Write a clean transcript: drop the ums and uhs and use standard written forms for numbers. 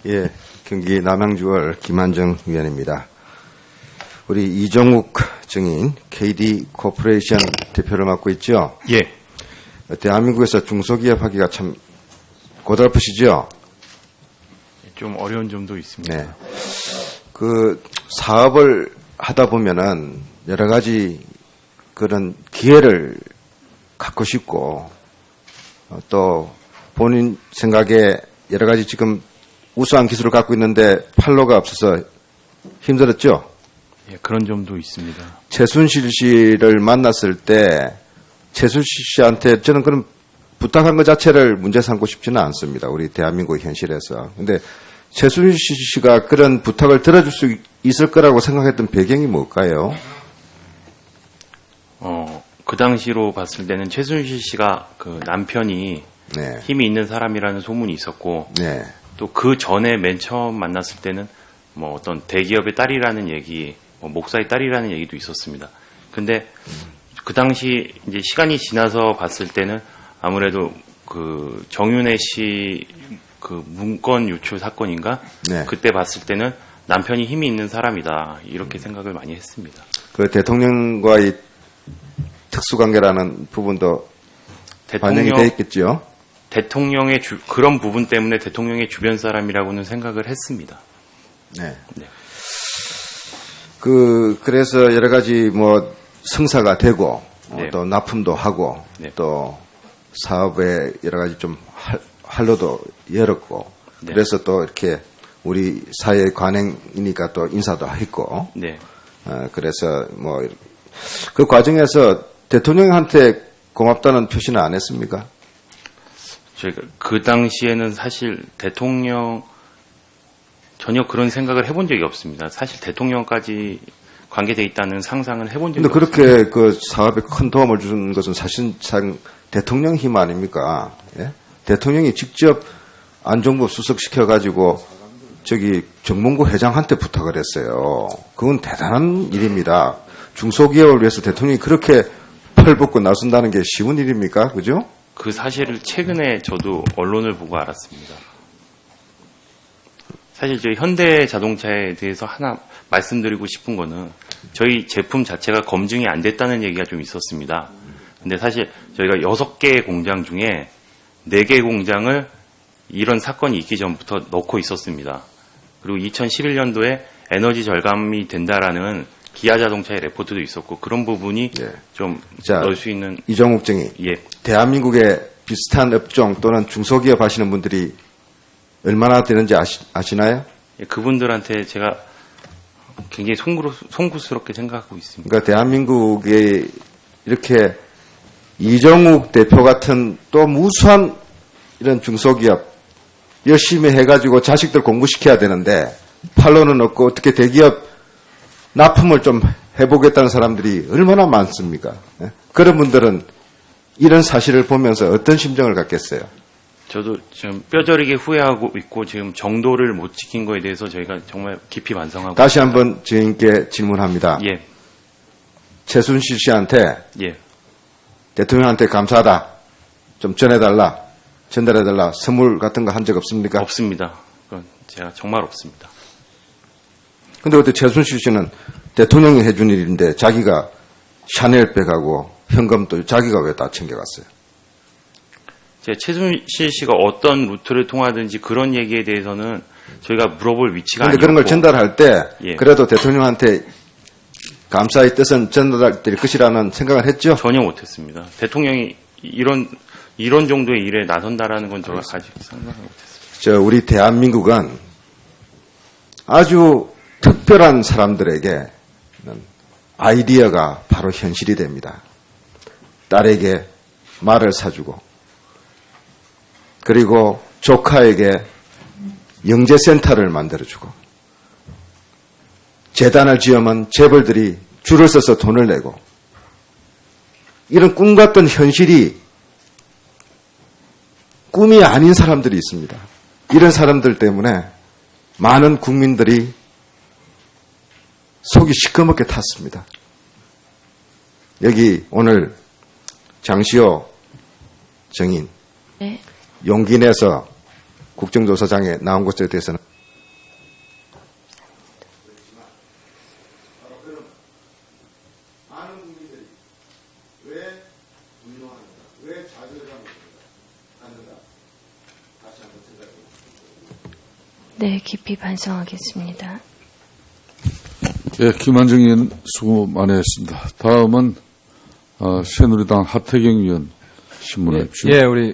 예, 경기 남양주월 김한정 위원입니다. 우리 이정욱 증인 KD 코퍼레이션 대표를 맡고 있죠? 예. 대한민국에서 중소기업 하기가 참 고달프시죠? 좀 어려운 점도 있습니다. 네. 그 사업을 하다 보면은 여러 가지 그런 기회를 갖고 싶고 또 본인 생각에 여러 가지 지금 우수한 기술을 갖고 있는데 판로가 없어서 힘들었죠? 예, 그런 점도 있습니다. 최순실 씨를 만났을 때 최순실 씨한테 저는 그런 부탁한 것 자체를 문제 삼고 싶지는 않습니다. 우리 대한민국 현실에서. 근데 최순실 씨가 그런 부탁을 들어줄 수 있을 거라고 생각했던 배경이 뭘까요? 그 당시로 봤을 때는 최순실 씨가 그 남편이 네. 힘이 있는 사람이라는 소문이 있었고, 네. 또 그 전에 맨 처음 만났을 때는 뭐 어떤 대기업의 딸이라는 얘기, 뭐 목사의 딸이라는 얘기도 있었습니다. 근데 그 당시 이제 시간이 지나서 봤을 때는 아무래도 그 정윤회 씨 그 문건 유출 사건인가? 네. 그때 봤을 때는 남편이 힘이 있는 사람이다. 이렇게 생각을 많이 했습니다. 그 대통령과의 특수관계라는 부분도 반영이 돼 있겠죠? 대통령의 그런 부분 때문에 대통령의 주변 사람이라고는 생각을 했습니다. 네. 네. 그래서 여러 가지 뭐 성사가 되고 네. 또 납품도 하고 네. 또 사업에 여러 가지 좀 활로도 열었고 네. 그래서 또 이렇게 우리 사회 관행이니까 또 인사도 했고 네. 그래서 뭐 그 과정에서 대통령한테 고맙다는 표시는 안 했습니까? 저희가 그 당시에는 사실 대통령 전혀 그런 생각을 해본 적이 없습니다. 사실 대통령까지 관계돼 있다는 상상은 해본 적이 근데 없습니다. 그렇게 그 사업에 큰 도움을 주는 것은 사실상 대통령 힘 아닙니까? 예? 대통령이 직접 안종범 수석시켜가지고 저기 정몽구 회장한테 부탁을 했어요. 그건 대단한 일입니다. 중소기업을 위해서 대통령이 그렇게 펄벗고 나선다는 게 쉬운 일입니까? 그죠? 그 사실을 최근에 저도 언론을 보고 알았습니다. 사실 저희 현대자동차에 대해서 하나 말씀드리고 싶은 거는 저희 제품 자체가 검증이 안 됐다는 얘기가 좀 있었습니다. 근데 사실 저희가 6개의 공장 중에 4개 공장을 이런 사건이 있기 전부터 넣고 있었습니다. 그리고 2011년도에 에너지 절감이 된다라는 기아 자동차의 레포트도 있었고 그런 부분이 예. 좀 자, 넣을 수 있는 이종욱 증인. 예. 대한민국에 비슷한 업종 또는 중소기업 하시는 분들이 얼마나 되는지 아시나요? 예, 그분들한테 제가 굉장히 송구스럽게 생각하고 있습니다. 그러니까 대한민국에 이렇게 이정욱 대표 같은 또 무수한 이런 중소기업 열심히 해가지고 자식들 공부시켜야 되는데 판로는 없고 어떻게 대기업 납품을 좀 해보겠다는 사람들이 얼마나 많습니까? 예? 그런 분들은 이런 사실을 보면서 어떤 심정을 갖겠어요? 저도 지금 뼈저리게 후회하고 있고 지금 정도를 못 지킨 거에 대해서 저희가 정말 깊이 반성하고 다시 한번 증인께 질문합니다. 예, 최순실 씨한테 예. 대통령한테 감사하다 좀 전달해달라 선물 같은 거 한 적 없습니까? 없습니다. 그건 제가 정말 없습니다. 근데 그때 최순실 씨는 대통령이 해준 일인데 자기가 샤넬백하고 현금도 자기가 왜 다 챙겨갔어요? 제가 최순실 씨가 어떤 루트를 통하든지 그런 얘기에 대해서는 저희가 물어볼 위치가 그런데 아니고 그런 걸 전달할 때 예. 그래도 대통령한테 감사의 뜻은 전달될 것이라는 생각을 했죠? 전혀 못했습니다. 대통령이 이런 정도의 일에 나선다라는 건 제가 아직 상상을 못했습니다. 우리 대한민국은 아주 특별한 사람들에게 아이디어가 바로 현실이 됩니다. 딸에게 말을 사주고 그리고 조카에게 영재센터를 만들어주고 재단을 지으면 재벌들이 줄을 서서 돈을 내고 이런 꿈 같던 현실이 꿈이 아닌 사람들이 있습니다. 이런 사람들 때문에 많은 국민들이 속이 시커멓게 탔습니다. 여기 오늘 장시호 증인 네. 용기 내서 국정조사장에 나온 것에 대해서는 네, 깊이 반성하겠습니다. 예, 김한정 의원 수고 많이 했습니다. 다음은 새누리당 하태경 의원 신문을 예, 우리